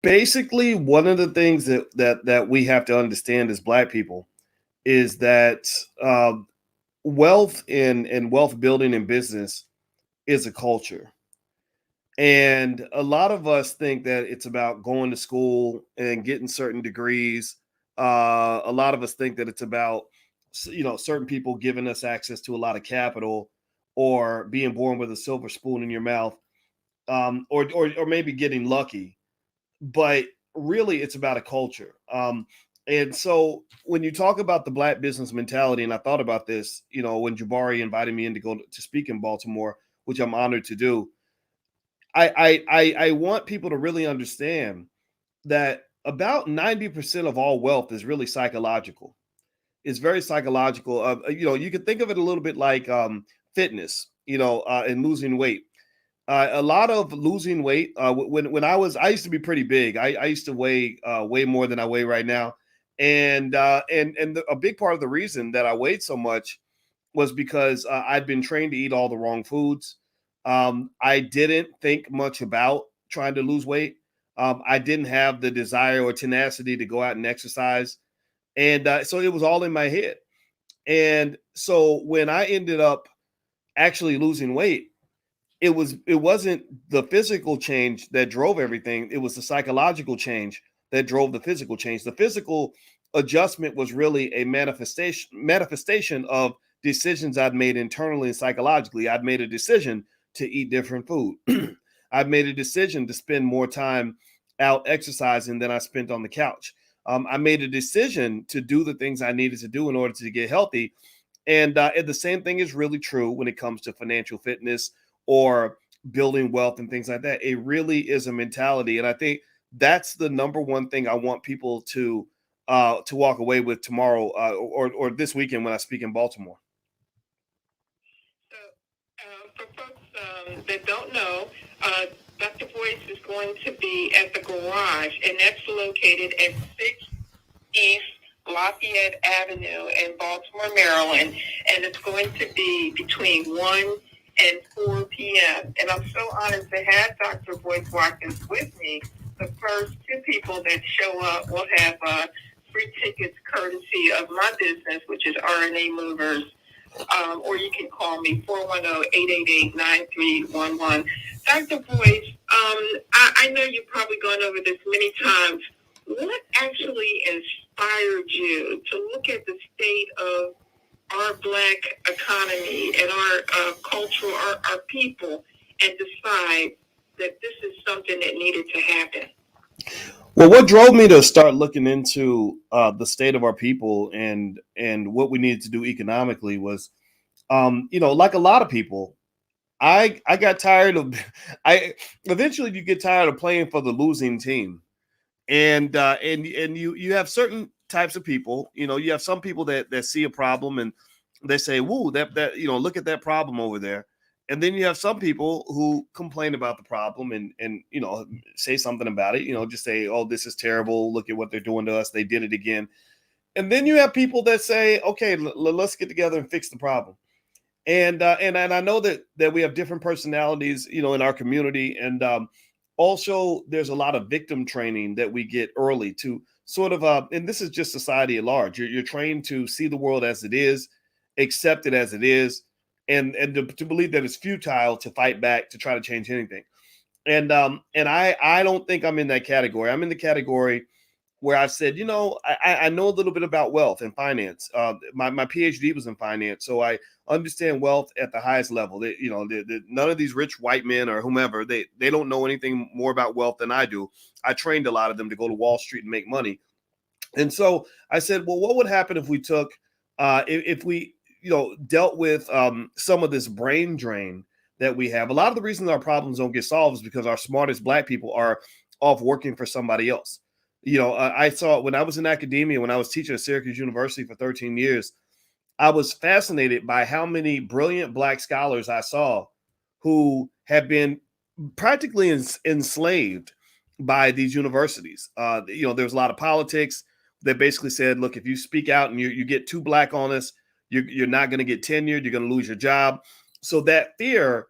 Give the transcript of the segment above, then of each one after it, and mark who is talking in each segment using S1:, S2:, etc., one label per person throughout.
S1: Basically, one of the things that we have to understand as Black people is that um, wealth and wealth building in business is a culture. And a lot of us think that it's about going to school and getting certain degrees. A lot of us think that it's about, certain people giving us access to a lot of capital, or being born with a silver spoon in your mouth, or maybe getting lucky. But really, it's about a culture. And so when you talk about the Black business mentality, and I thought about this, when Jabari invited me in to go to speak in Baltimore, which I'm honored to do. I want people to really understand that about 90% of all wealth is really psychological. It's very psychological. You can think of it a little bit like fitness, and losing weight. A lot of losing weight. When I used to be pretty big. I used to weigh way more than I weigh right now, and a big part of the reason that I weighed so much was because I'd been trained to eat all the wrong foods. I didn't think much about trying to lose weight. I didn't have the desire or tenacity to go out and exercise, and so it was all in my head. And so when I ended up actually losing weight, it wasn't the physical change that drove everything. It was the psychological change that drove the physical change. The physical adjustment was really a manifestation of decisions I'd made internally and psychologically. I'd made a decision to eat different food. I've made a decision to spend more time out exercising than I spent on the couch. I made a decision to do the things I needed to do in order to get healthy. And the same thing is really true when it comes to financial fitness or building wealth and things like that. It really is a mentality, and I think that's the number one thing I want people to walk away with tomorrow, or this weekend when I speak in Baltimore.
S2: So, for folks that don't know, Dr. Boyce is going to be at the garage, and that's located at 6 East Lafayette Avenue in Baltimore, Maryland, and it's going to be between 1 and 4 p.m. And I'm so honored to have Dr. Boyce Watkins with me. The first two people that show up will have free tickets courtesy of my business, which is RNA Movers, or you can call me 410-888-9311. Dr. Boyce, I know you've probably gone over this many times. What actually inspired you to look at the state of our Black economy and our culture, our people, and decide that this is something that needed to happen?
S1: Well, what drove me to start looking into the state of our people and what we needed to do economically was, like a lot of people, I got tired of I eventually you get tired of playing for the losing team. And you have certain types of people. You have some people that see a problem and they say, "Woo, that look at that problem over there." And then you have some people who complain about the problem and say something about it. Just say, "Oh, this is terrible. Look at what they're doing to us. They did it again." And then you have people that say, "Okay, let's get together and fix the problem." And I know that we have different personalities, in our community, and also there's a lot of victim training that we get early to sort of, and this is just society at large. You're trained to see the world as it is, accept it as it is, and to believe that it's futile to fight back to try to change anything. And I don't think I'm in that category. I'm in the category where I said, I know a little bit about wealth and finance. My PhD was in finance, so I understand wealth at the highest level. None of these rich white men or whomever, they don't know anything more about wealth than I do. I trained a lot of them to go to Wall Street and make money. And so I said, well, what would happen if we took, if we, dealt with some of this brain drain that we have? A lot of the reasons our problems don't get solved is because our smartest Black people are off working for somebody else. I saw when I was in academia, when I was teaching at Syracuse University for 13 years, I was fascinated by how many brilliant Black scholars I saw who had been practically enslaved by these universities. There was a lot of politics that basically said, look, if you speak out and you get too Black on us, you're not going to get tenured, you're going to lose your job. So that fear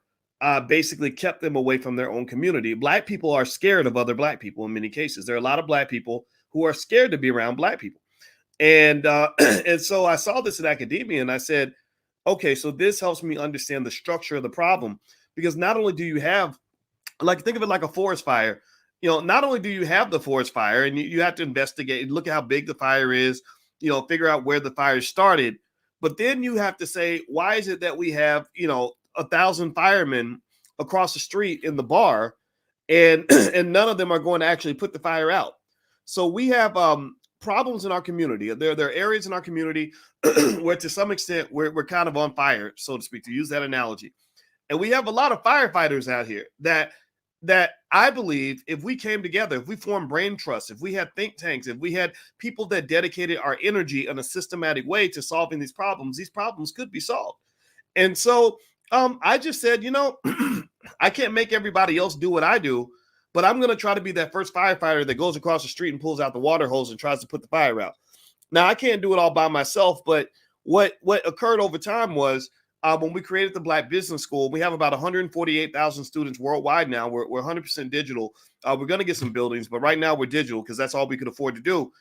S1: basically kept them away from their own community. Black people are scared of other Black people in many cases. There are a lot of Black people who are scared to be around Black people. And and so I saw this in academia and I said, okay, so this helps me understand the structure of the problem, because not only do you have, like, think of it like a forest fire. Not only do you have the forest fire and you have to investigate, look at how big the fire is, figure out where the fire started, but then you have to say, why is it that we have, 1,000 firemen across the street in the bar, and and none of them are going to actually put the fire out? So we have problems in our community. There are areas in our community where, to some extent, we're kind of on fire, so to speak, to use that analogy. And we have a lot of firefighters out here that I believe, if we came together, if we formed brain trusts, if we had think tanks, if we had people that dedicated our energy in a systematic way to solving these problems could be solved. And so I just said, I can't make everybody else do what I do, but I'm going to try to be that first firefighter that goes across the street and pulls out the water hose and tries to put the fire out. Now, I can't do it all by myself, but what occurred over time was, when we created the Black Business School, we have about 148,000 students worldwide now. We're 100% digital. We're going to get some buildings, but right now we're digital because that's all we could afford to do.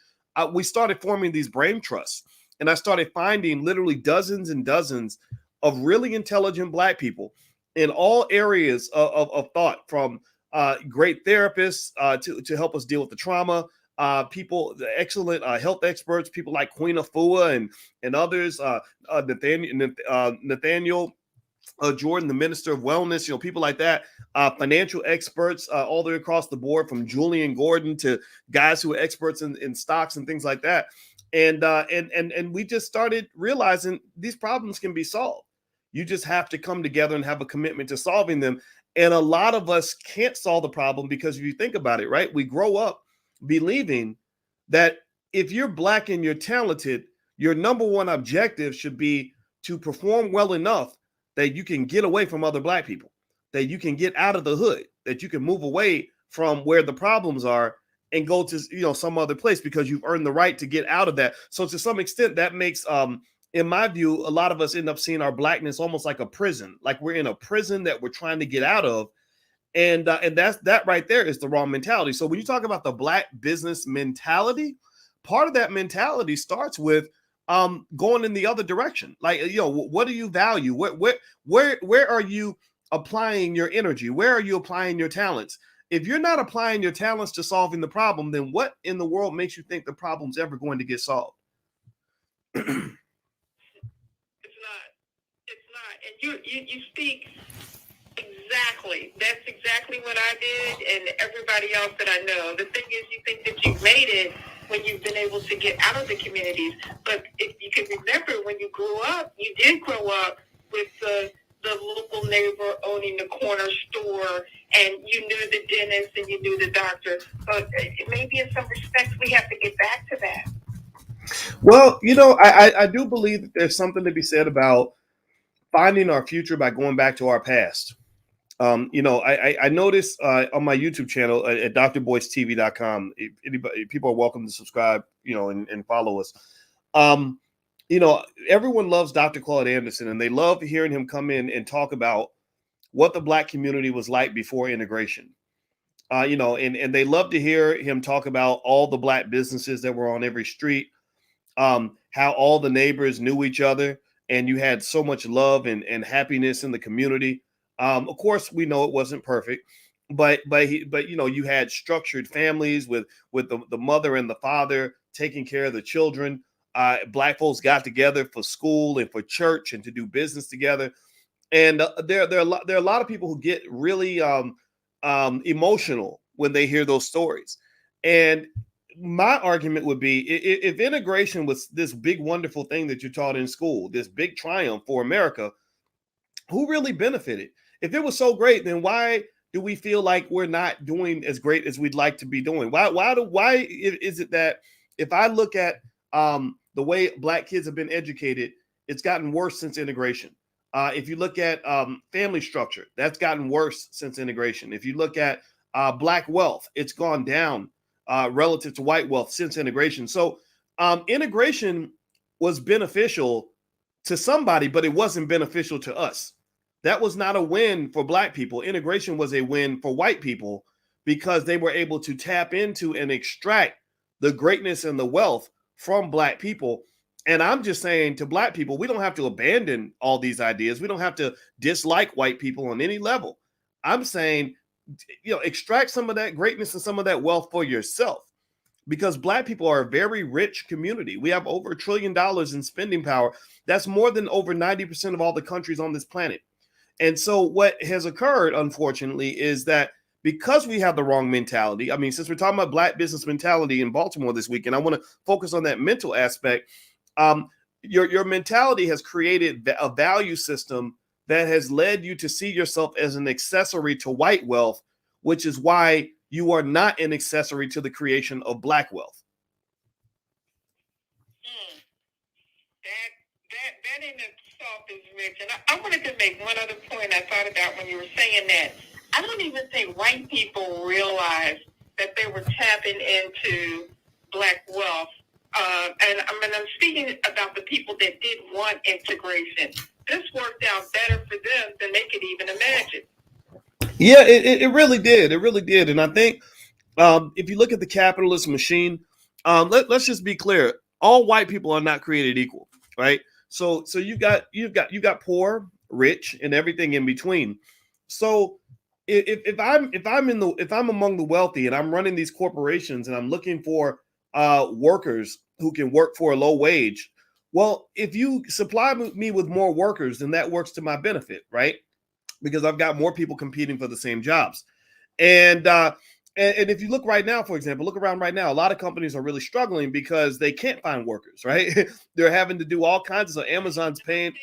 S1: We started forming these brain trusts, and I started finding literally dozens and dozens of really intelligent Black people in all areas of thought, from great therapists to help us deal with the trauma, people, the excellent health experts, people like Queen Afua and others, Nathaniel Jordan, the Minister of Wellness, people like that, financial experts all the way across the board, from Julian Gordon to guys who are experts in stocks and things like that. And we just started realizing these problems can be solved. You just have to come together and have a commitment to solving them. And a lot of us can't solve the problem because, if you think about it, right, we grow up believing that if you're Black and you're talented, your number one objective should be to perform well enough that you can get away from other Black people, that you can get out of the hood, that you can move away from where the problems are and go to some other place, because you've earned the right to get out of that. So to some extent, that makes in my view, a lot of us end up seeing our Blackness almost like a prison, like we're in a prison that we're trying to get out of. And that right there is the wrong mentality. So when you talk about the Black business mentality, part of that mentality starts with going in the other direction. Like, what do you value? Where are you applying your energy? Where are you applying your talents? If you're not applying your talents to solving the problem, then what in the world makes you think the problem's ever going to get solved?
S2: It's not. And you speak exactly. That's exactly what I did, and everybody else that I know. The thing is, you think that you've made it when you've been able to get out of the communities. But if you can remember, when you grew up, you did grow up with the local neighbor owning the corner store, and you knew the dentist and you knew the doctor. But maybe in some respects, we have to get back to that.
S1: Well, I do believe that there's something to be said about finding our future by going back to our past. I noticed on my YouTube channel at drboycetv.com, people are welcome to subscribe, and follow us. Everyone loves Dr. Claude Anderson, and they love hearing him come in and talk about what the Black community was like before integration. And they love to hear him talk about all the Black businesses that were on every street, how all the neighbors knew each other, and you had so much love and happiness in the community. Of course, we know it wasn't perfect, but you had structured families with the mother and the father taking care of the children. Black folks got together for school and for church and to do business together. And there are a lot of people who get really emotional when they hear those stories. And my argument would be, if integration was this big, wonderful thing that you taught in school, this big triumph for America, who really benefited? If it was so great, then why do we feel like we're not doing as great as we'd like to be doing? Why is it that if I look at the way Black kids have been educated, it's gotten worse since integration? If you look at family structure, that's gotten worse since integration. If you look at Black wealth, it's gone down relative to white wealth since integration. So integration was beneficial to somebody, but it wasn't beneficial to us. That was not a win for black people. Integration was a win for white people because they were able to tap into and extract the greatness and the wealth from black people. And I'm just saying to black people, we don't have to abandon all these ideas. We don't have to dislike white people on any level. I'm saying, extract some of that greatness and some of that wealth for yourself, because black people are a very rich community. We have over $1 trillion in spending power. That's more than over 90% of all the countries on this planet. And so what has occurred, unfortunately, is that because we have the wrong mentality, I mean, since we're talking about black business mentality in Baltimore this week, and I want to focus on that mental aspect, your mentality has created a value system that has led you to see yourself as an accessory to white wealth, which is why you are not an accessory to the creation of black wealth.
S2: That in itself is rich. And I wanted to make one other point I thought about when you were saying that. I don't even think white people realize that they were tapping into black wealth. And I mean, I'm speaking about the people that did want integration. This worked out better for them than they could even imagine.
S1: Yeah, it really did. It really did. And I think if you look at the capitalist machine, let's just be clear: all white people are not created equal, right? So you've got poor, rich, and everything in between. So if I'm among the wealthy and I'm running these corporations and I'm looking for workers who can work for a low wage, well, if you supply me with more workers, then that works to my benefit, right? Because I've got more people competing for the same jobs. And if you look right now, for example, look around right now, a lot of companies are really struggling because they can't find workers, right? They're having to do all kinds of Amazon's paying.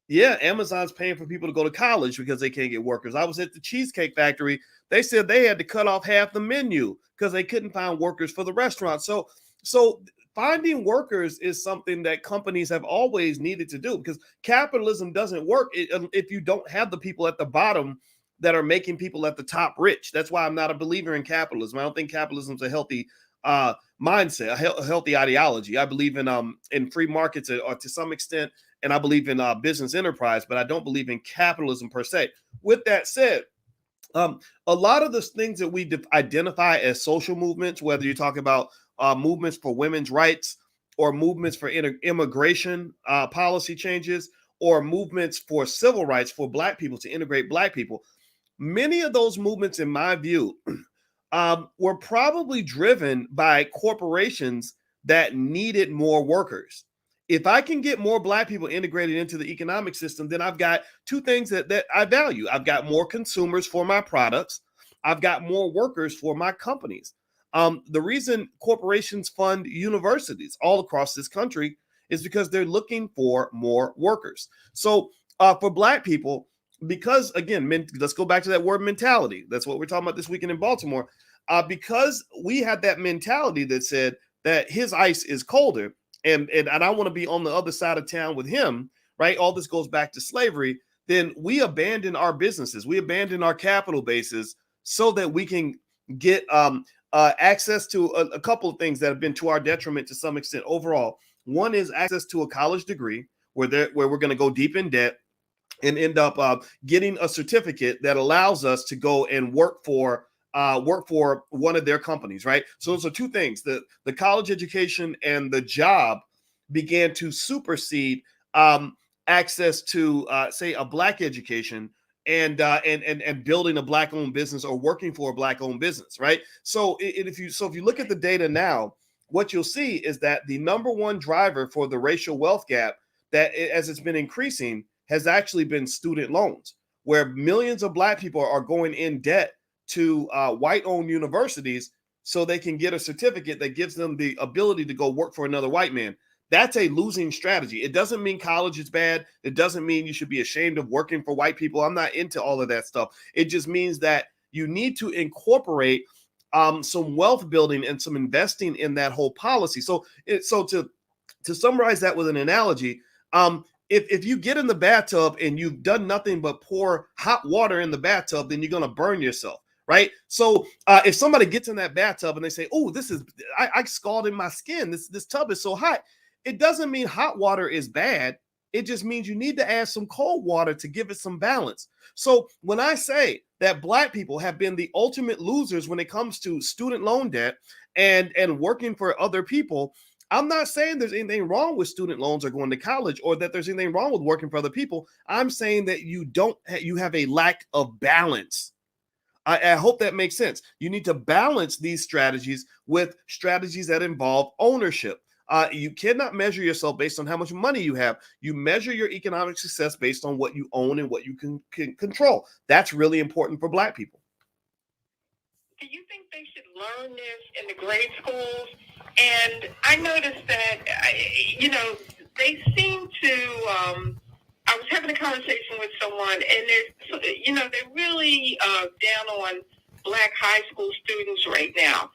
S1: Yeah, Amazon's paying for people to go to college because they can't get workers. I was at the Cheesecake Factory. They said they had to cut off half the menu because they couldn't find workers for the restaurant. So finding workers is something that companies have always needed to do, because capitalism doesn't work if you don't have the people at the bottom that are making people at the top rich. That's why I'm not a believer in capitalism. I don't think capitalism is a healthy mindset, a healthy ideology. I believe in free markets to some extent, and I believe in business enterprise, but I don't believe in capitalism per se. With that said, a lot of the things that we identify as social movements, whether you talk about movements for women's rights or movements for immigration policy changes or movements for civil rights for black people to integrate black people, many of those movements, in my view, were probably driven by corporations that needed more workers. If I can get more black people integrated into the economic system, then I've got two things that I value. I've got more consumers for my products. I've got more workers for my companies. The reason corporations fund universities all across this country is because they're looking for more workers. So for black people, because again, let's go back to that word mentality. That's what we're talking about this weekend in Baltimore. Because we had that mentality that said that his ice is colder, and I want to be on the other side of town with him, right? All this goes back to slavery. Then we abandon our businesses, we abandon our capital bases so that we can get access to a couple of things that have been to our detriment to some extent overall. One is access to a college degree where we're going to go deep in debt and end up getting a certificate that allows us to go and work for one of their companies, right? So those are two things: the college education and the job began to supersede access to say a black education and building a black owned business or working for a black owned business, right? So if you look at the data now, what you'll see is that the number one driver for the racial wealth gap, that as it's been increasing, has actually been student loans, where millions of black people are going in debt to white-owned universities so they can get a certificate that gives them the ability to go work for another white man. That's a losing strategy. It doesn't mean college is bad. It doesn't mean you should be ashamed of working for white people. I'm not into all of that stuff. It just means that you need to incorporate some wealth building and some investing in that whole policy. So to summarize that with an analogy, if you get in the bathtub and you've done nothing but pour hot water in the bathtub, then you're going to burn yourself, right? So if somebody gets in that bathtub and they say, "Oh, I scalded my skin. This tub is so hot," it doesn't mean hot water is bad. It just means you need to add some cold water to give it some balance. So when I say that Black people have been the ultimate losers when it comes to student loan debt and working for other people, I'm not saying there's anything wrong with student loans or going to college, or that there's anything wrong with working for other people. I'm saying that you have a lack of balance. I hope that makes sense. You need to balance these strategies with strategies that involve ownership. You cannot measure yourself based on how much money you have. You measure your economic success based on what you own and what you can control. That's really important for Black people.
S2: Do you think they should learn this in the grade schools? And I noticed that, they seem to. I was having a conversation with someone, and they're really down on Black high school students right now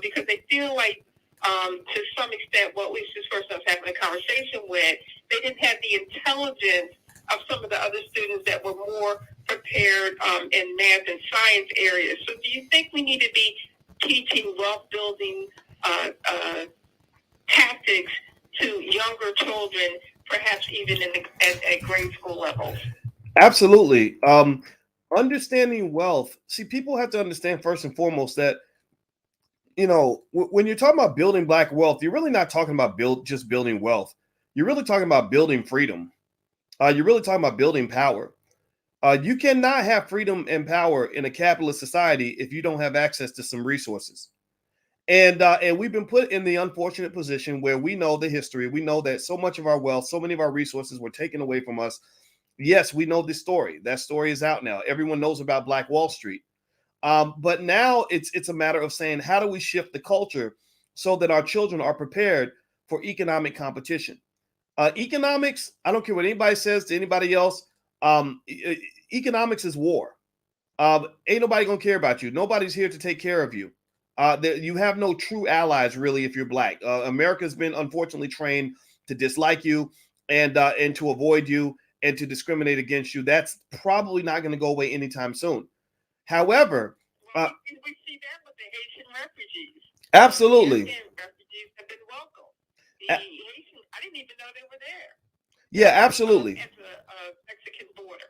S2: because they feel like, to some extent, well, at least this person I was having a conversation with, they didn't have the intelligence of some of the other students that were more prepared in math and science areas. So do you think we need to be teaching wealth building tactics to younger children, perhaps even at grade school levels?
S1: Absolutely. Understanding wealth. See, people have to understand first and foremost that, when you're talking about building Black wealth, you're really not talking about just building wealth. You're really talking about building freedom. You're really talking about building power. You cannot have freedom and power in a capitalist society if you don't have access to some resources. And we've been put in the unfortunate position where we know the history. We know that so much of our wealth, so many of our resources were taken away from us. Yes, we know this story. That story is out now. Everyone knows about Black Wall Street. But now it's a matter of saying, how do we shift the culture so that our children are prepared for economic competition? Economics, I don't care what anybody says to anybody else. Economics is war. Ain't nobody gonna care about you. Nobody's here to take care of you. You have no true allies, really, if you're Black. America's been unfortunately trained to dislike you and to avoid you and to discriminate against you. That's probably not going to go away anytime soon. However,
S2: we see that with the Haitian refugees.
S1: Absolutely.
S2: The refugees have been welcome. The Haitians, I didn't even know they were there.
S1: Yeah, absolutely.
S2: At the Mexican border.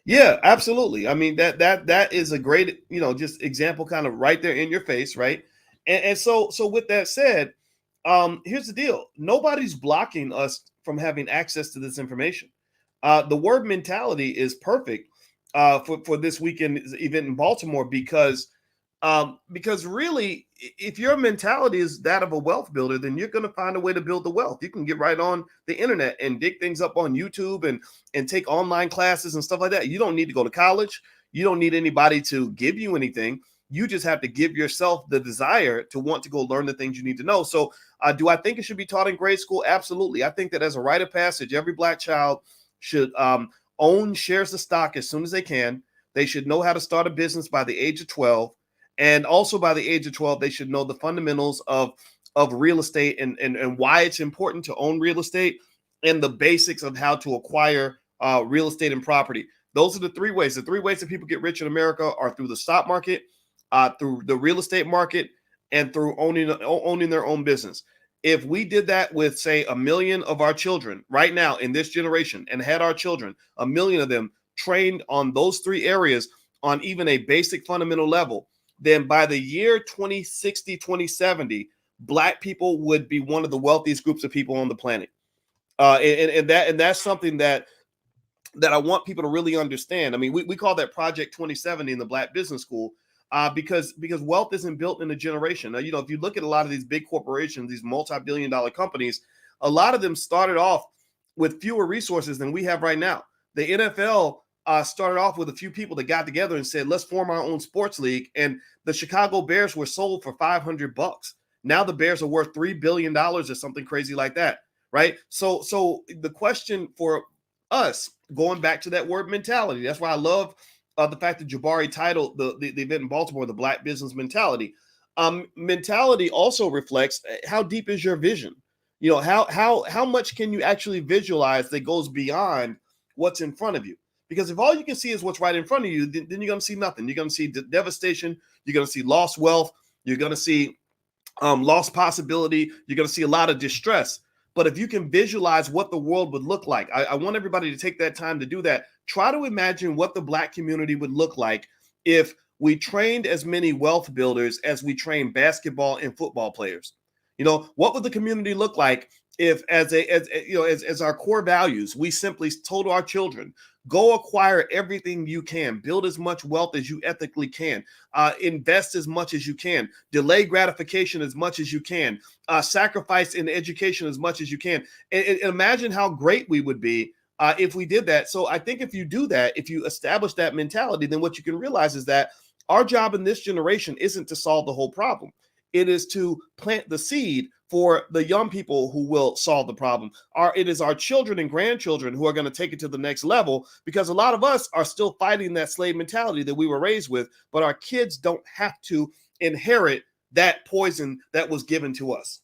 S1: Yeah, absolutely. I mean, that is a great, just example kind of right there in your face, right? And so with that said, here's the deal. Nobody's blocking us from having access to this information. The word mentality is perfect for this weekend event in Baltimore because really, if your mentality is that of a wealth builder, then you're going to find a way to build the wealth. You can get right on the internet and dig things up on YouTube and take online classes and stuff like that. You don't need to go to college. You don't need anybody to give you anything. You just have to give yourself the desire to want to go learn the things you need to know. So do I think it should be taught in grade school? Absolutely. I think that as a rite of passage, every Black child should own shares of stock as soon as they can. They should know how to start a business by the age of 12. And also by the age of 12, they should know the fundamentals of real estate and why it's important to own real estate and the basics of how to acquire real estate and property. Those are the three ways. The three ways that people get rich in America are through the stock market, through the real estate market, and through owning their own business. If we did that with, say, 1 million of our children right now in this generation and had our children, 1 million of them trained on those three areas on even a basic fundamental level, then by the year 2060, 2070, Black people would be one of the wealthiest groups of people on the planet. And that's something that I want people to really understand. I mean, we call that Project 2070 in the Black Business School because wealth isn't built in a generation. Now, if you look at a lot of these big corporations, these multi-billion-dollar companies, a lot of them started off with fewer resources than we have right now. The NFL started off with a few people that got together and said, let's form our own sports league. And the Chicago Bears were sold for $500. Now the Bears are worth $3 billion or something crazy like that. Right. So the question for us, going back to that word mentality, that's why I love the fact that Jabari titled the event in Baltimore, the Black Business Mentality. Mentality also reflects how deep is your vision? How much can you actually visualize that goes beyond what's in front of you? Because if all you can see is what's right in front of you, then you're going to see nothing. You're going to see devastation. You're going to see lost wealth. You're going to see lost possibility. You're going to see a lot of distress. But if you can visualize what the world would look like, I want everybody to take that time to do that. Try to imagine what the Black community would look like if we trained as many wealth builders as we train basketball and football players. What would the community look like if, as our core values, we simply told our children, go acquire everything you can, build as much wealth as you ethically can, invest as much as you can, delay gratification as much as you can, sacrifice in education as much as you can. And imagine how great we would be if we did that. So I think if you do that, if you establish that mentality, then what you can realize is that our job in this generation isn't to solve the whole problem. It is to plant the seed for the young people who will solve the problem. It is our children and grandchildren who are going to take it to the next level, because a lot of us are still fighting that slave mentality that we were raised with, but our kids don't have to inherit that poison that was given to us.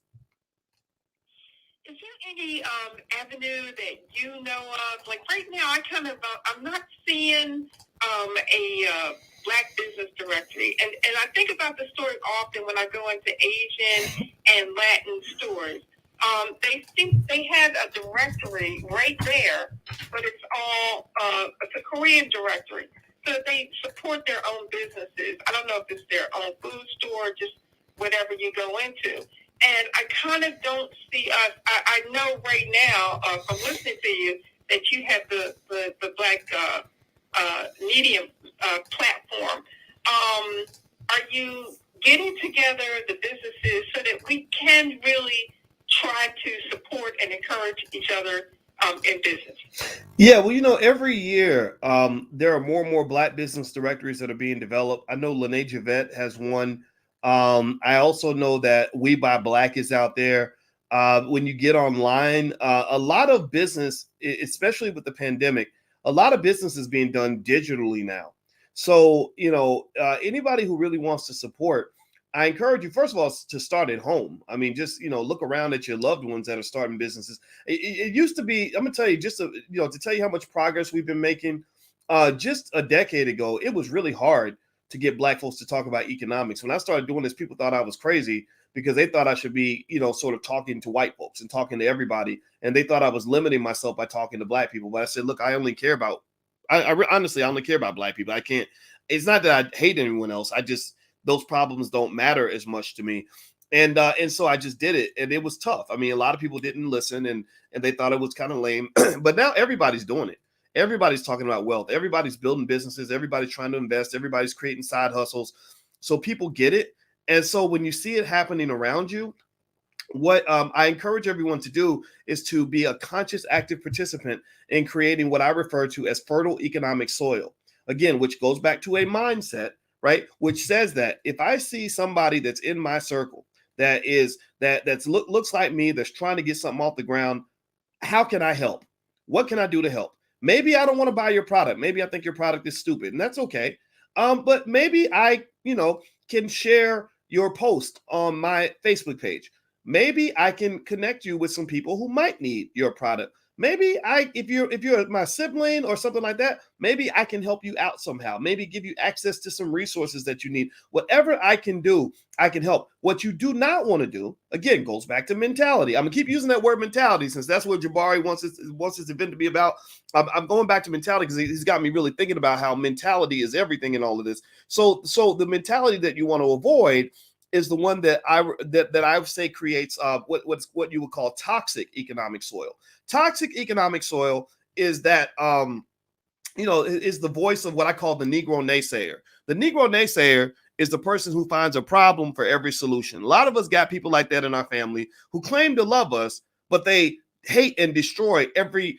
S2: Is there any avenue that you know of? Like right now, I'm not seeing a Black business directory, and I think about the story often when I go into Asian and Latin stores. They had a directory right there, but it's a Korean directory, so they support their own businesses. I don't know if it's their own food store, just whatever you go into. And I kind of don't see us. I know right now from listening to you that you have the Black Medium platform. Are you getting together the businesses so that we can really try to support and encourage each other in business?
S1: Yeah, well, every year there are more and more Black business directories that are being developed. I know Lene Javette has one. I also know that We Buy Black is out there. When you get online, a lot of business, especially with the pandemic, a lot of business is being done digitally now. So, anybody who really wants to support, I encourage you, first of all, to start at home. I mean, just, look around at your loved ones that are starting businesses. It used to be, I'm going to tell you, just to tell you how much progress we've been making. Just a decade ago, it was really hard to get Black folks to talk about economics. When I started doing this, people thought I was crazy because they thought I should be, sort of talking to white folks and talking to everybody. And they thought I was limiting myself by talking to Black people. But I said, look, I only care about, honestly, I only care about Black people. I can't, it's not that I hate anyone else. Those problems don't matter as much to me. And so I just did it, and it was tough. I mean, a lot of people didn't listen, and they thought it was kind of lame, but now everybody's doing it. Everybody's talking about wealth. Everybody's building businesses. Everybody's trying to invest. Everybody's creating side hustles. So people get it. And so when you see it happening around you, what I encourage everyone to do is to be a conscious, active participant in creating what I refer to as fertile economic soil. Again, which goes back to a mindset, right? Which says that if I see somebody that's in my circle that's looks like me, that's trying to get something off the ground, how can I help? What can I do to help? Maybe I don't want to buy your product. Maybe I think your product is stupid, and that's okay. But maybe I, can share your post on my Facebook page. Maybe I can connect you with some people who might need your product. Maybe if you're my sibling or something like that, maybe I can help you out somehow. Maybe give you access to some resources that you need. Whatever I can do, I can help. What you do not want to do, again, goes back to mentality. I'm gonna keep using that word mentality since that's what Jabari wants this event to be about. I'm going back to mentality because he's got me really thinking about how mentality is everything in all of this. So the mentality that you want to avoid is the one that I would say creates what you would call toxic economic soil. Toxic economic soil is that is the voice of what I call the Negro naysayer. The Negro naysayer is the person who finds a problem for every solution. A lot of us got people like that in our family who claim to love us, but they hate and destroy every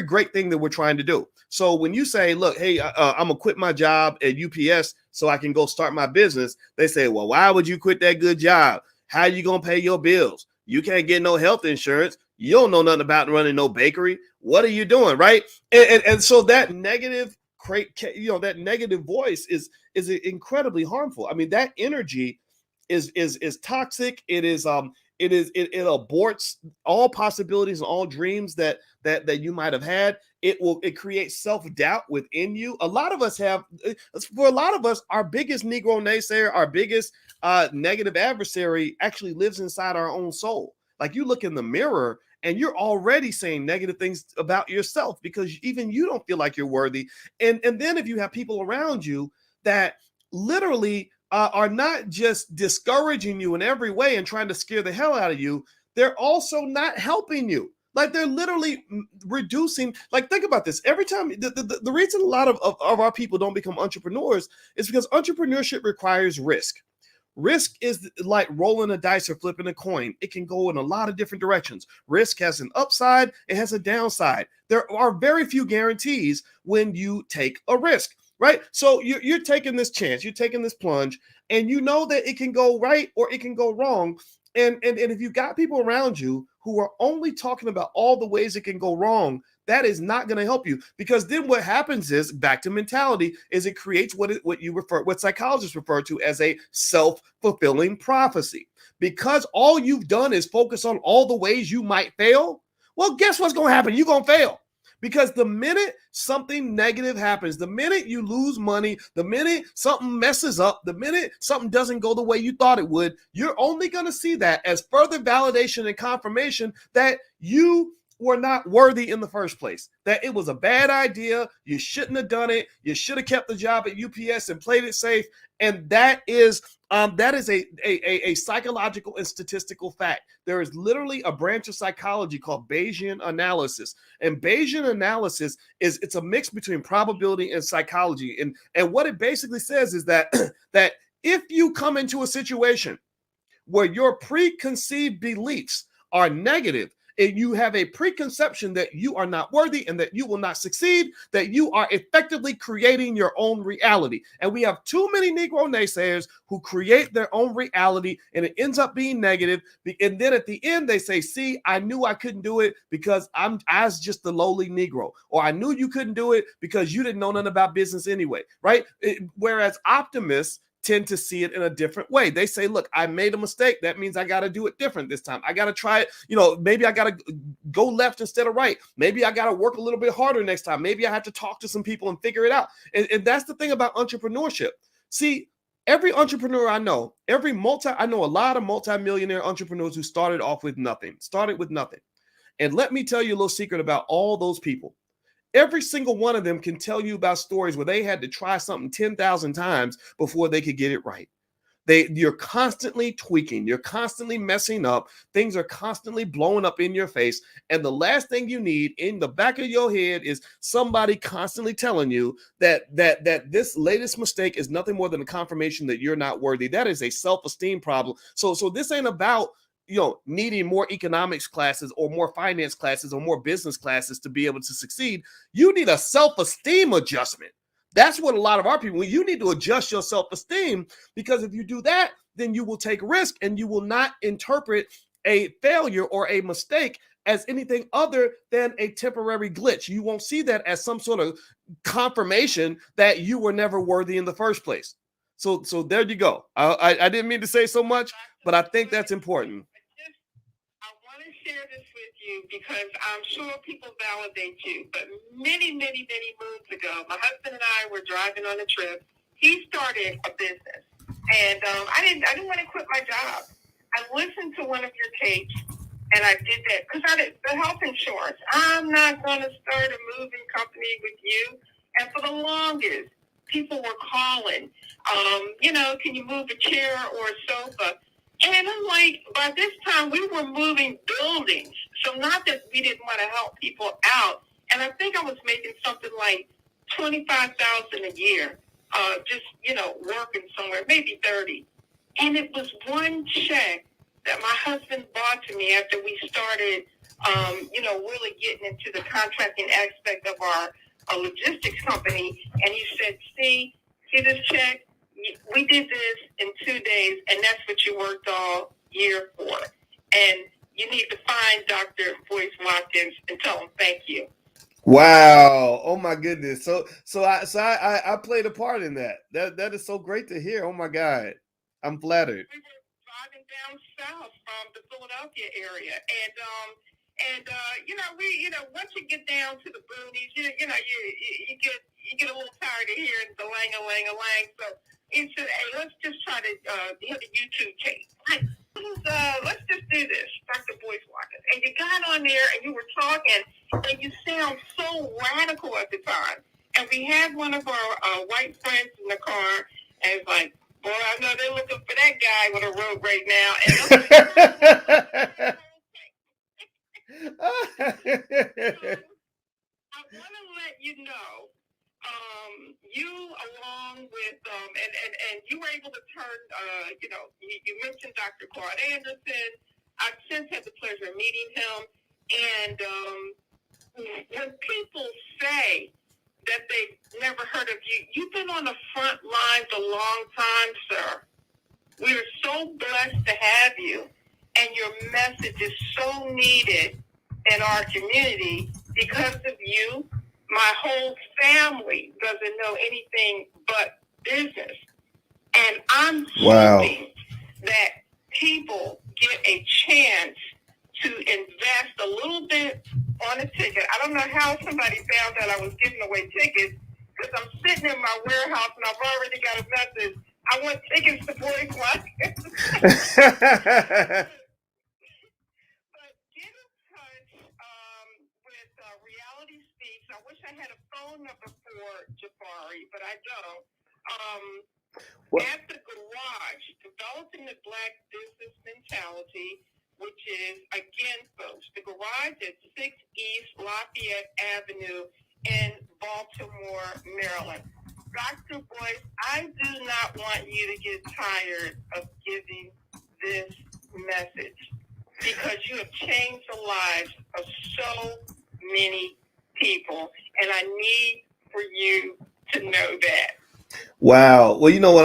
S1: great thing that we're trying to do. So when you say, look, hey, I'm gonna quit my job at UPS so I can go start my business, they say, well, why would you quit that good job? How are you gonna pay your bills? You can't get no health insurance. You don't know nothing about running no bakery. What are you doing, right? And so that negative, that negative voice is incredibly harmful. I mean, that energy is toxic. It aborts all possibilities and all dreams that you might have had. It creates self-doubt within you. A lot of us our biggest Negro naysayer, our biggest negative adversary actually lives inside our own soul. Like you look in the mirror and you're already saying negative things about yourself because even you don't feel like you're worthy. And then if you have people around you that literally are not just discouraging you in every way and trying to scare the hell out of you, they're also not helping you. Like they're literally reducing, like think about this. Every time, the reason a lot of our people don't become entrepreneurs is because entrepreneurship requires risk. Risk is like rolling a dice or flipping a coin. It can go in a lot of different directions. Risk has an upside, it has a downside. There are very few guarantees when you take a risk, right? So you're taking this chance, you're taking this plunge, and you know that it can go right or it can go wrong. And if you got people around you who are only talking about all the ways it can go wrong, that is not going to help you, because then what happens is, back to mentality, is it creates what psychologists refer to as a self-fulfilling prophecy. Because all you've done is focus on all the ways you might fail. Well, guess what's going to happen? You're going to fail. Because the minute something negative happens, the minute you lose money, the minute something messes up, the minute something doesn't go the way you thought it would, you're only going to see that as further validation and confirmation that you were not worthy in the first place, that it was a bad idea. You shouldn't have done it. You should have kept the job at UPS and played it safe. And that is a psychological and statistical fact. There is literally a branch of psychology called Bayesian analysis. And Bayesian analysis it's a mix between probability and psychology. And what it basically says is that that if you come into a situation where your preconceived beliefs are negative, and you have a preconception that you are not worthy and that you will not succeed, that you are effectively creating your own reality. And we have too many Negro naysayers who create their own reality, and it ends up being negative. And then at the end, they say, see, I knew I couldn't do it because I was just the lowly Negro. Or I knew you couldn't do it because you didn't know nothing about business anyway, right? Whereas optimists tend to see it in a different way. They say, look, I made a mistake. That means I got to do it different this time. I got to try it. Maybe I got to go left instead of right. Maybe I got to work a little bit harder next time. Maybe I have to talk to some people and figure it out. And that's the thing about entrepreneurship. See, every entrepreneur I know, I know a lot of multimillionaire entrepreneurs who started with nothing. And let me tell you a little secret about all those people. Every single one of them can tell you about stories where they had to try something 10,000 times before they could get it right. You're constantly tweaking, you're constantly messing up, things are constantly blowing up in your face. And the last thing you need in the back of your head is somebody constantly telling you that this latest mistake is nothing more than a confirmation that you're not worthy. That is a self-esteem problem. So this ain't about needing more economics classes or more finance classes or more business classes to be able to succeed. You need a self-esteem adjustment. That's what a lot of our people, you need to adjust your self-esteem, because if you do that, then you will take risk and you will not interpret a failure or a mistake as anything other than a temporary glitch. You won't see that as some sort of confirmation that you were never worthy in the first place. So there you go. I didn't mean to say so much, but I think that's important.
S2: I want to share this with you because I'm sure people validate you. But many, many, many moons ago, my husband and I were driving on a trip. He started a business, and I didn't want to quit my job. I listened to one of your tapes, and I did that because the health insurance. I'm not going to start a moving company with you. And for the longest, people were calling, can you move a chair or a sofa? And I'm like, by this time, we were moving buildings. So not that we didn't want to help people out. And I think I was making something like $25,000 a year, working somewhere, maybe 30. And it was one check that my husband bought to me after we started, really getting into the contracting aspect of our logistics company. And he said, see this check? We did this in 2 days, and that's what you worked all year for. And you need to find Dr. Boyce Watkins and tell him thank you.
S1: Wow! Oh my goodness! So I played a part in that. That is so great to hear. Oh my God, I'm flattered.
S2: We were driving down south from the Philadelphia area, and once you get down to the boonies, you get a little tired of hearing the lang-a-lang-a-lang. So he said, hey, let's just try to hit a YouTube tape. Let's just do this. Dr. Boyce and you got on there and you were talking, and you sound so radical at the time. And we had one of our white friends in the car, and it's like, boy, I know they're looking for that guy with a robe right now. And I want to let you know, you along with, and you were able to turn, you mentioned Dr. Claude Anderson. I've since had the pleasure of meeting him. And when people say that they've never heard of you, you've been on the front lines a long time, sir. We are so blessed to have you, and your message is so needed in our community. Because of you, my whole family doesn't know anything but business. And I'm hoping that people get a chance to invest a little bit on a ticket. I don't know how somebody found out I was giving away tickets, because I'm sitting in my warehouse and I've already got a message. I want tickets to Boyce Watkins. But get in touch with Reality Speaks. I wish I had a phone number for Jabari, but I don't. At the Garage, Developing the Black Business Mentality, which is, again, folks, the Garage at 6 East Lafayette Avenue in Baltimore, Maryland. Dr. Boyce, I do not want you to get tired of giving this message, because you have changed the lives of so many people, and I need for you to know that.
S1: Wow. Well, you know what?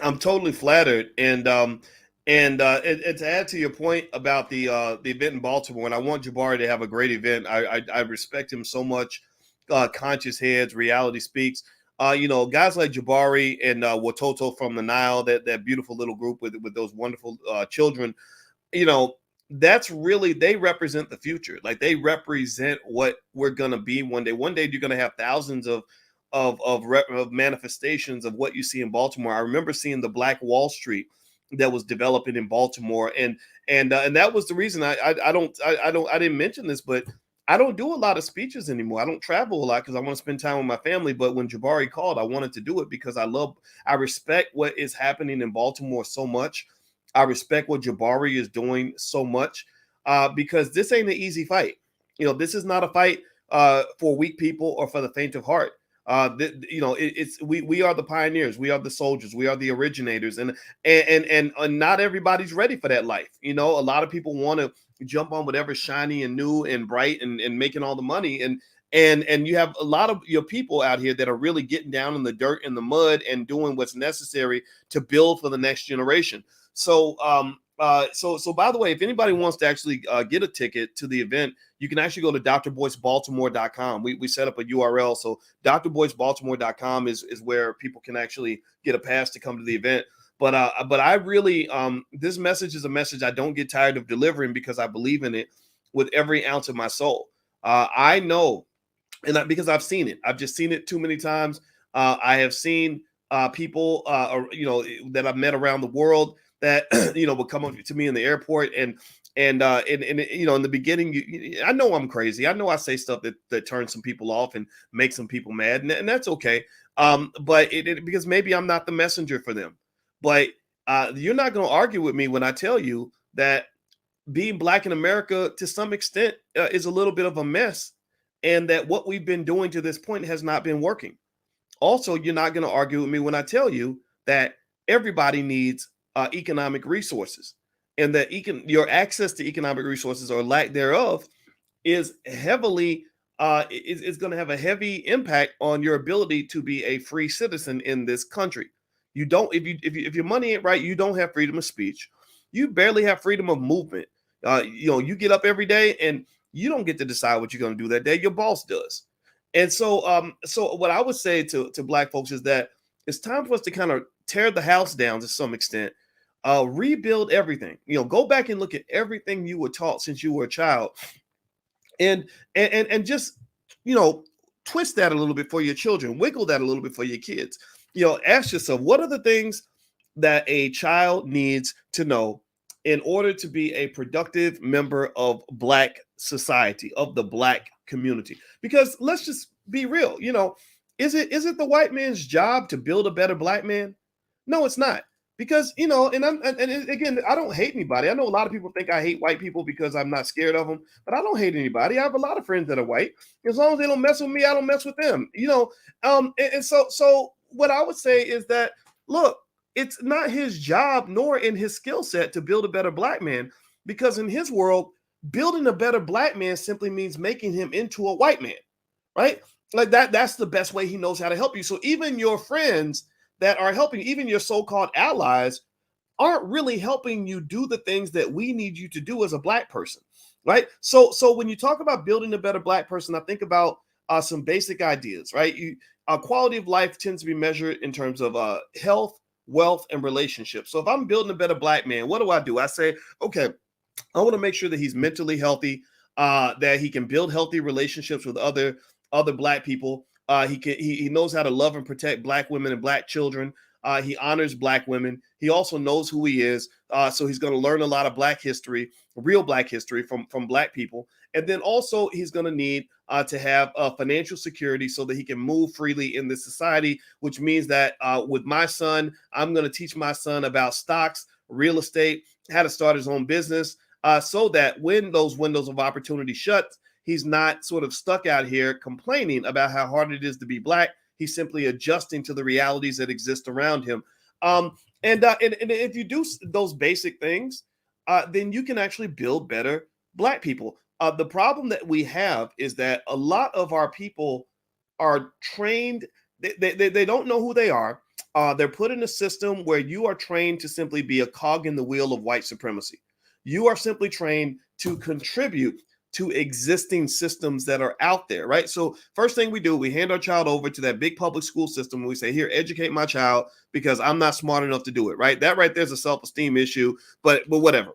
S1: I'm totally flattered, and to add to your point about the event in Baltimore, and I want Jabari to have a great event. I respect him so much. Conscious Heads, Reality Speaks. Guys like Jabari and Watoto from the Nile, that beautiful little group with those wonderful children. That's really, they represent the future. Like, they represent what we're gonna be one day. One day you're gonna have thousands of manifestations of what you see in Baltimore. I remember seeing the Black Wall Street that was developing in Baltimore, and that was the reason I didn't mention this, but I don't do a lot of speeches anymore. I don't travel a lot because I want to spend time with my family. But when Jabari called, I wanted to do it because I respect what is happening in Baltimore so much. I respect what Jabari is doing so much, because this ain't an easy fight. This is not a fight for weak people or for the faint of heart. We are the pioneers, we are the soldiers, we are the originators, and not everybody's ready for that life. A lot of people want to jump on whatever's shiny and new and bright and making all the money, and you have a lot of your people out here that are really getting down in the dirt and the mud and doing what's necessary to build for the next generation. So by the way, if anybody wants to actually get a ticket to the event, you can actually go to drboycebaltimore.com. We set up a URL. So drboycebaltimore.com is where people can actually get a pass to come to the event. But I really, this message is a message I don't get tired of delivering, because I believe in it with every ounce of my soul. I know, because I've seen it. I've just seen it too many times. I have seen people, that I've met around the world that would come up to me in the airport, and in the beginning, I know I'm crazy. I know I say stuff that turns some people off and makes some people mad, and that's okay. But because maybe I'm not the messenger for them. But you're not going to argue with me when I tell you that being Black in America, to some extent, is a little bit of a mess, and that what we've been doing to this point has not been working. Also, you're not going to argue with me when I tell you that everybody needs economic resources, and that your access to economic resources, or lack thereof, is heavily is going to have a heavy impact on your ability to be a free citizen in this country. You don't, if your money ain't right, you don't have freedom of speech. You barely have freedom of movement. You get up every day and you don't get to decide what you're going to do that day. Your boss does. And so what I would say to Black folks is that it's time for us to kind of tear the house down to some extent, rebuild everything. Go back and look at everything you were taught since you were a child, and just twist that a little bit for your children, wiggle that a little bit for your kids. Ask yourself, what are the things that a child needs to know in order to be a productive member of Black society, of the Black community. Because let's just be real, is it the white man's job to build a better Black man? No, it's not. Because again, I don't hate anybody. I know a lot of people think I hate white people because I'm not scared of them, but I don't hate anybody. I have a lot of friends that are white. As long as they don't mess with me, I don't mess with them. And so what I would say is that, look, it's not his job nor in his skill set to build a better Black man, because in his world, building a better Black man simply means making him into a white man, right? Like that's the best way he knows how to help you. So even your friends that are helping, even your so-called allies, aren't really helping you do the things that we need you to do as a Black person, right? So when you talk about building a better Black person, I think about some basic ideas, right? Quality of life tends to be measured in terms of health, wealth, and relationships. So if I'm building a better Black man, what do? I say, okay, I want to make sure that he's mentally healthy, that he can build healthy relationships with other Black people. He knows how to love and protect Black women and Black children. He honors Black women. He also knows who he is. So he's going to learn a lot of Black history, real Black history from Black people. And then also he's going to need to have financial security so that he can move freely in this society, which means that with my son, I'm going to teach my son about stocks, real estate, how to start his own business, so that when those windows of opportunity shut, he's not sort of stuck out here complaining about how hard it is to be Black. He's simply adjusting to the realities that exist around him. And if you do those basic things, then you can actually build better Black people. The problem that we have is that a lot of our people are trained. They don't know who they are. They're put in a system where you are trained to simply be a cog in the wheel of white supremacy. You are simply trained to contribute to existing systems that are out there, right? So first thing we do, we hand our child over to that big public school system. And we say, here, educate my child because I'm not smart enough to do it, right? That right there's a self-esteem issue, but whatever.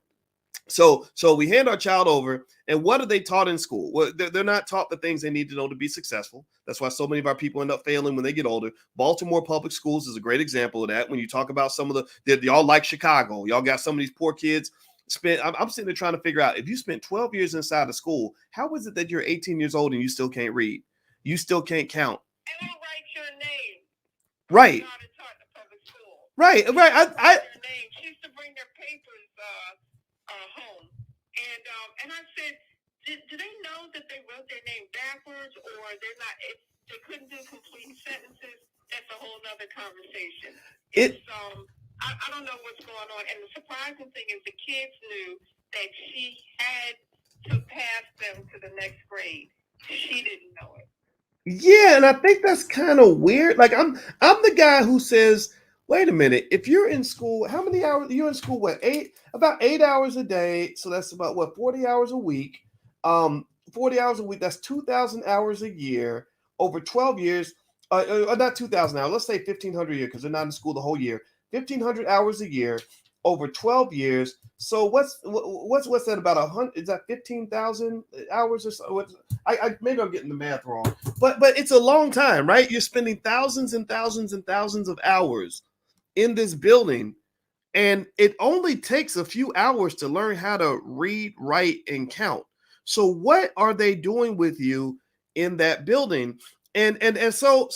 S1: So we hand our child over, and what are they taught in school? Well, they're not taught the things they need to know to be successful. That's why so many of our people end up failing when they get older. Baltimore public schools is a great example of that. When you talk about some of y'all like Chicago, y'all got some of these poor kids. I'm sitting there trying to figure out, if you spent 12 years inside of school, how is it that you're 18 years old and you still can't read? You still can't count.
S2: And I'll write your name.
S1: Right. Right.
S2: She used to bring their papers home. And I said, do they know that they wrote their name backwards, or they're not? If they couldn't do complete sentences, that's a whole other conversation. I don't know what's going on. And the surprising thing is the kids knew that she had to pass them to the next grade. She didn't know it.
S1: Yeah, and I think that's kind of weird. Like I'm the guy who says, wait a minute, if you're in school, how many hours you're in school? About 8 hours a day. So that's about 40 hours a week. 40 hours a week, that's 2,000 hours a year over 12 years. Not 2,000 hours, let's say 1,500 a year, because they're not in school the whole year. 1,500 hours a year over 12 years. So what's that, about 100? Is that 15,000 hours or so? Maybe I'm getting the math wrong, but it's a long time, right? You're spending thousands and thousands and thousands of hours in this building, and it only takes a few hours to learn how to read, write, and count. So what are they doing with you in that building? And so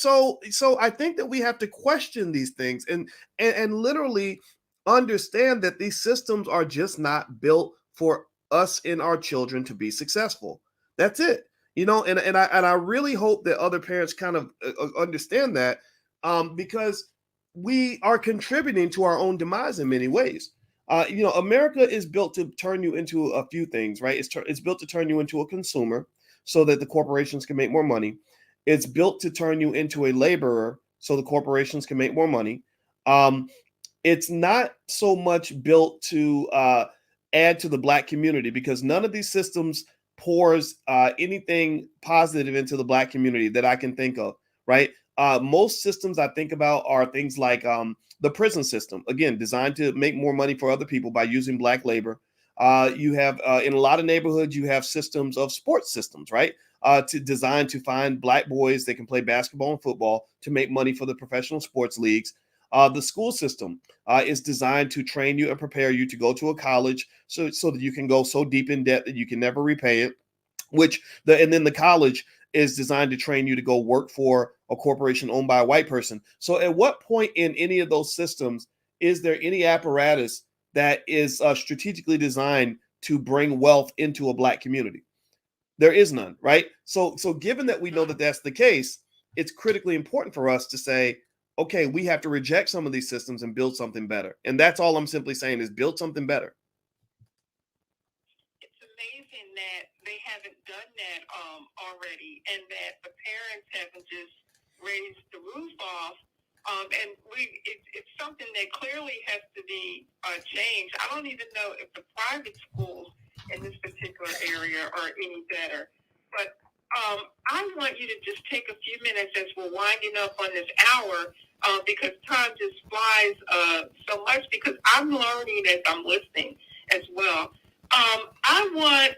S1: I think that we have to question these things and literally understand that these systems are just not built for us and our children to be successful. That's it. And I really hope that other parents kind of understand that, because we are contributing to our own demise in many ways. America is built to turn you into a few things, right? It's built to turn you into a consumer so that the corporations can make more money. It's built to turn you into a laborer so the corporations can make more money. It's not so much built to add to the Black community, because none of these systems pours anything positive into the Black community that I can think of, right? Most systems I think about are things like the prison system, again, designed to make more money for other people by using Black labor. You have in a lot of neighborhoods, you have systems of sports systems, right? Designed to find Black boys that can play basketball and football to make money for the professional sports leagues. The school system is designed to train you and prepare you to go to a college so that you can go so deep in debt that you can never repay it. And then the college is designed to train you to go work for a corporation owned by a white person. So at what point in any of those systems is there any apparatus that is strategically designed to bring wealth into a black community? There is none, right? So given that we know that that's the case, it's critically important for us to say, okay, we have to reject some of these systems and build something better. And that's all I'm simply saying is build something better.
S2: It's amazing that they haven't done that already, and that the parents haven't just raised the roof off. It's something that clearly has to be changed. I don't even know if the private schools in this particular area are any better. But I want you to just take a few minutes as we're winding up on this hour, because time just flies so much, because I'm learning as I'm listening as well. I want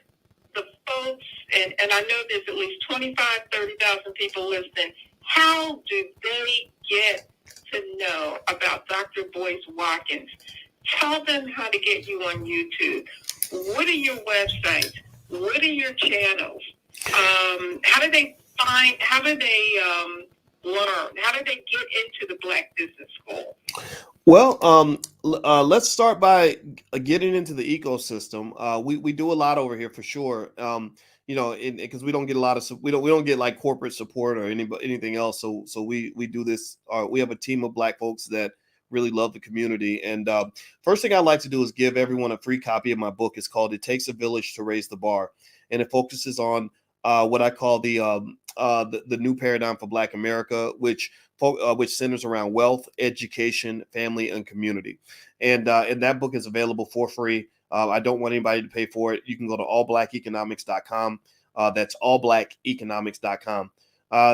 S2: the folks, and I know there's at least 30,000 people listening. How do they get to know about Dr. Boyce Watkins? Tell them how to get you on YouTube. What are your websites? What are your channels? How do they learn? How do they get into the Black Business School?
S1: Well, let's start by getting into the ecosystem. We do a lot over here for sure. Because we don't get a lot of we don't get like corporate support or anything else. So we do this. We have a team of Black folks that really love the community. And first thing I'd like to do is give everyone a free copy of my book. It's called "It Takes a Village to Raise the Bar," and it focuses on what I call the new paradigm for Black America, which centers around wealth, education, family, and community. And that book is available for free. I don't want anybody to pay for it. You can go to allblackeconomics.com. That's allblackeconomics.com.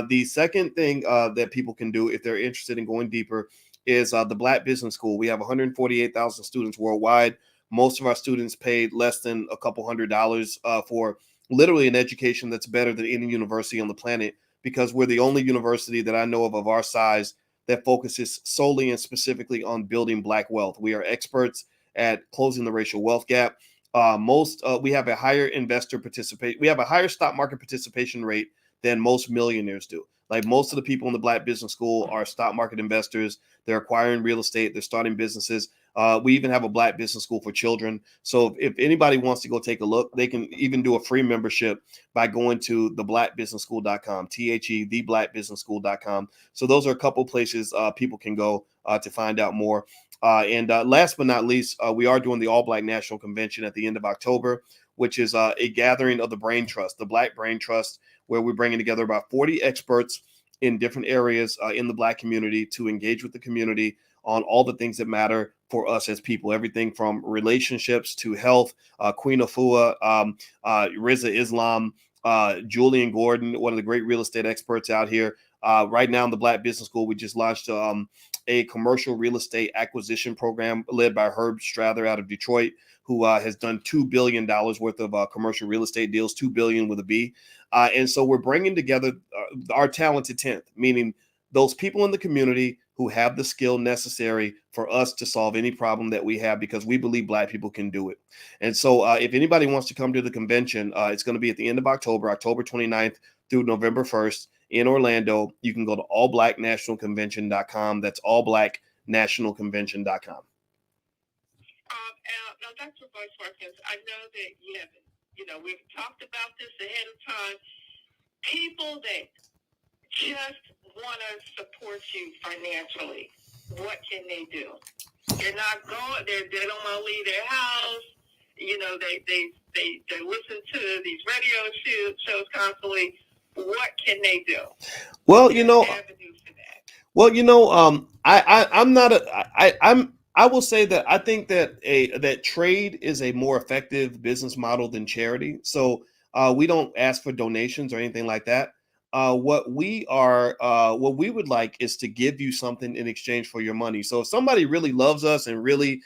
S1: The second thing that people can do if they're interested in going deeper is the Black Business School. We have 148,000 students worldwide. Most of our students paid less than a couple $100 for literally an education that's better than any university on the planet, because we're the only university that I know of our size that focuses solely and specifically on building Black wealth. We are experts at closing the racial wealth gap. We have a higher we have a higher stock market participation rate than most millionaires do. Like most of the people in the Black Business School are stock market investors. They're acquiring real estate. They're starting businesses. We even have a Black Business School for children. So if anybody wants to go take a look, they can even do a free membership by going to theblackbusinessschool.com, theblackbusinessschool.com. So those are a couple places people can go to find out more. And last but not least, we are doing the All Black National Convention at the end of October, which is a gathering of the Brain Trust, the Black Brain Trust, where we're bringing together about 40 experts in different areas in the Black community to engage with the community on all the things that matter for us as people, everything from relationships to health. Queen Afua, Riza Islam, Julian Gordon, one of the great real estate experts out here. Right now in the Black Business School, we just launched a commercial real estate acquisition program led by Herb Strather out of Detroit, who has done $2 billion worth of commercial real estate deals, $2 billion with a B. And so we're bringing together our talented 10th, meaning those people in the community who have the skill necessary for us to solve any problem that we have, because we believe Black people can do it. And so if anybody wants to come to the convention, it's going to be at the end of October, October 29th through November 1st in Orlando. You can go to allblacknationalconvention.com. That's allblacknationalconvention.com.
S2: Now, Dr. Boyce Watkins, I know that you haven't, we've talked about this ahead of time. People that just want to support you financially, what can they do? They're not going, they don't want to leave their house. They listen to these radio shows constantly. What can they do?
S1: Well, I will say that I think that that trade is a more effective business model than charity. So we don't ask for donations or anything like that. What we would like is to give you something in exchange for your money. So if somebody really loves us and really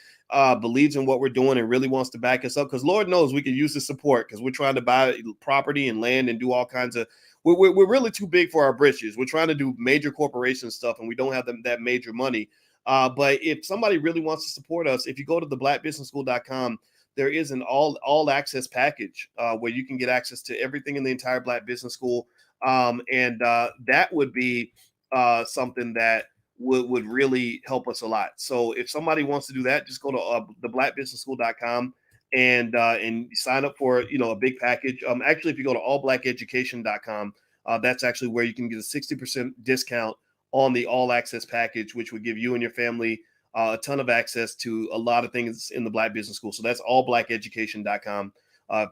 S1: believes in what we're doing and really wants to back us up, because Lord knows we could use the support, because we're trying to buy property and land and do all kinds of. We're really too big for our britches. We're trying to do major corporation stuff, and we don't have that major money. But if somebody really wants to support us, if you go to theblackbusinessschool.com, there is an all access package where you can get access to everything in the entire Black Business School. And that would be something that would really help us a lot. So if somebody wants to do that, just go to theblackbusinessschool.com and sign up for a big package. Actually, if you go to allblackeducation.com, that's actually where you can get a 60% discount on the all access package, which would give you and your family a ton of access to a lot of things in the Black Business School. So that's allblackeducation.com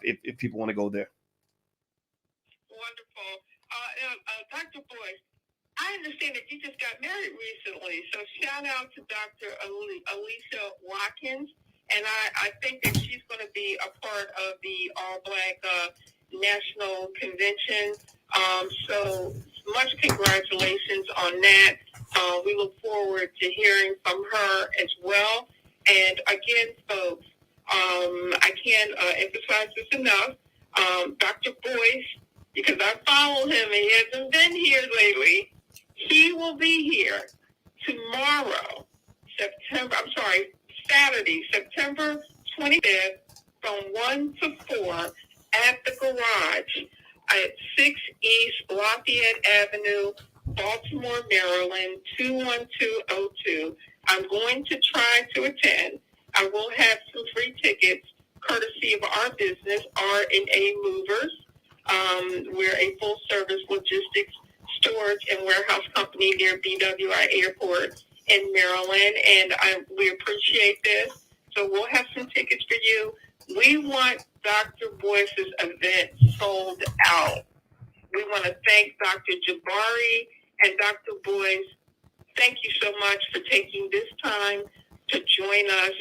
S1: if people want to go there.
S2: Wonderful. Dr. Boyce, I understand that you just got married recently, so shout out to Dr. Alicia Watkins, and I think that she's going to be a part of the All Black National Convention. So much congratulations on that. We look forward to hearing from her as well. And again, folks, I can't emphasize this enough. Dr. Boyce, because I follow him and he hasn't been here lately, he will be here tomorrow, Saturday, September 25th from 1 to 4 at the garage at 6 East Lafayette Avenue, Baltimore, Maryland, 21202. I'm going to try to attend. I will have some free tickets courtesy of our business, R&A Movers. We're a full-service logistics, storage, and warehouse company near BWI Airport in Maryland, and we appreciate this. So we'll have some tickets for you. We want Dr. Boyce's event sold out. We want to thank Dr. Jabari and Dr. Boyce. Thank you so much for taking this time to join us,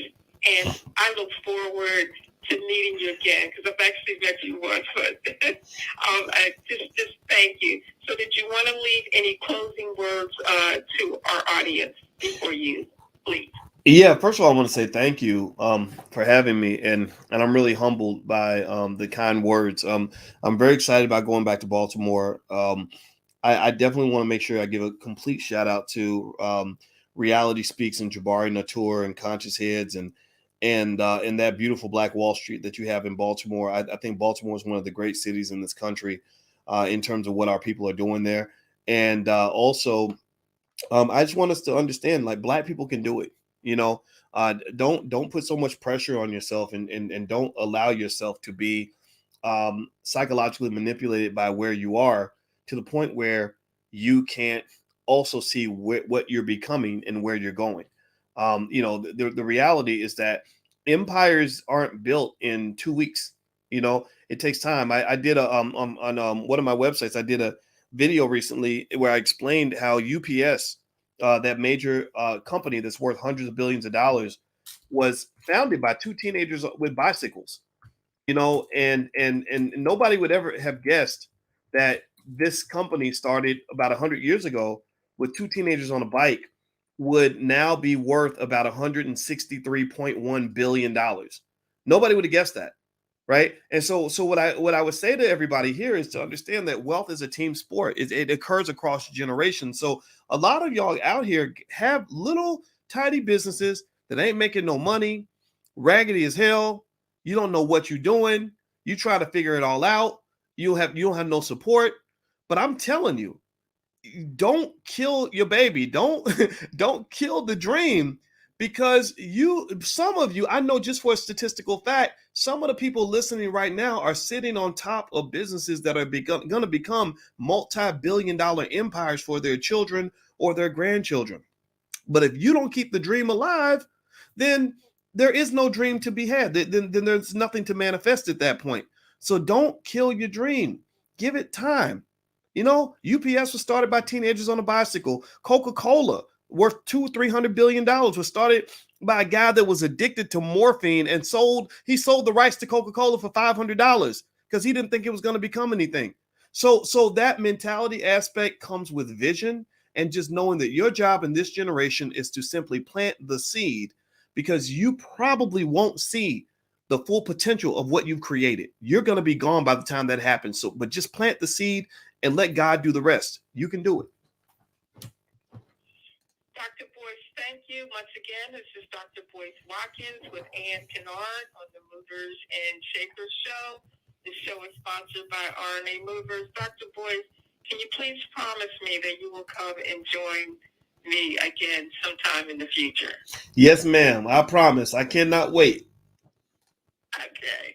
S2: and I look forward to meeting you again, because I've actually met you once, but I just thank you. So did you want to leave any closing words to our audience before you leave?
S1: Yeah, first of all, I want to say thank you for having me, and I'm really humbled by the kind words. I'm very excited about going back to Baltimore. I definitely want to make sure I give a complete shout out to Reality Speaks and Jabari Natur and Conscious Heads and that beautiful Black Wall Street that you have in Baltimore. I think Baltimore is one of the great cities in this country in terms of what our people are doing there. And also, I just want us to understand, like, Black people can do it. Don't put so much pressure on yourself and don't allow yourself to be psychologically manipulated by where you are to the point where you can't also see what you're becoming and where you're going. The reality is that empires aren't built in 2 weeks. It takes time. I did on one of my websites, I did a video recently where I explained how UPS, that major company that's worth hundreds of billions of dollars, was founded by two teenagers with bicycles. And nobody would ever have guessed that this company started about 100 years ago with two teenagers on a bike would now be worth about $163.1 billion. Nobody would have guessed that. Right. And so what I would say to everybody here is to understand that wealth is a team sport. It occurs across generations. So a lot of y'all out here have little tiny businesses that ain't making no money, raggedy as hell. You don't know what you're doing. You try to figure it all out. You don't have no support. But I'm telling you, don't kill your baby. Don't kill the dream, because some of you, I know just for a statistical fact, some of the people listening right now are sitting on top of businesses that are going to become multi-billion-dollar empires for their children or their grandchildren. But if you don't keep the dream alive, then there is no dream to be had. Then there's nothing to manifest at that point. So don't kill your dream. Give it time. UPS was started by teenagers on a bicycle. Coca-Cola, worth $200-300 billion, was started by a guy that was addicted to morphine and sold the rights to Coca-Cola for $500 because he didn't think it was going to become anything. So that mentality aspect comes with vision and just knowing that your job in this generation is to simply plant the seed, because you probably won't see the full potential of what you've created. You're going to be gone by the time that happens. But just plant the seed and let God do the rest. You can do it.
S2: Dr. Boyce, Thank you once again. This is Dr. Boyce Watkins with Ann Kennard on the Movers and Shakers Show. This show is sponsored by RNA Movers. Dr. Boyce, can you please promise me that you will come and join me again sometime in the future?
S1: Yes, ma'am. I promise. I cannot wait.
S2: Okay.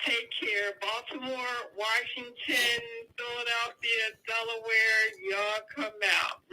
S2: Take care. Baltimore, Washington, Philadelphia, Delaware, y'all come out.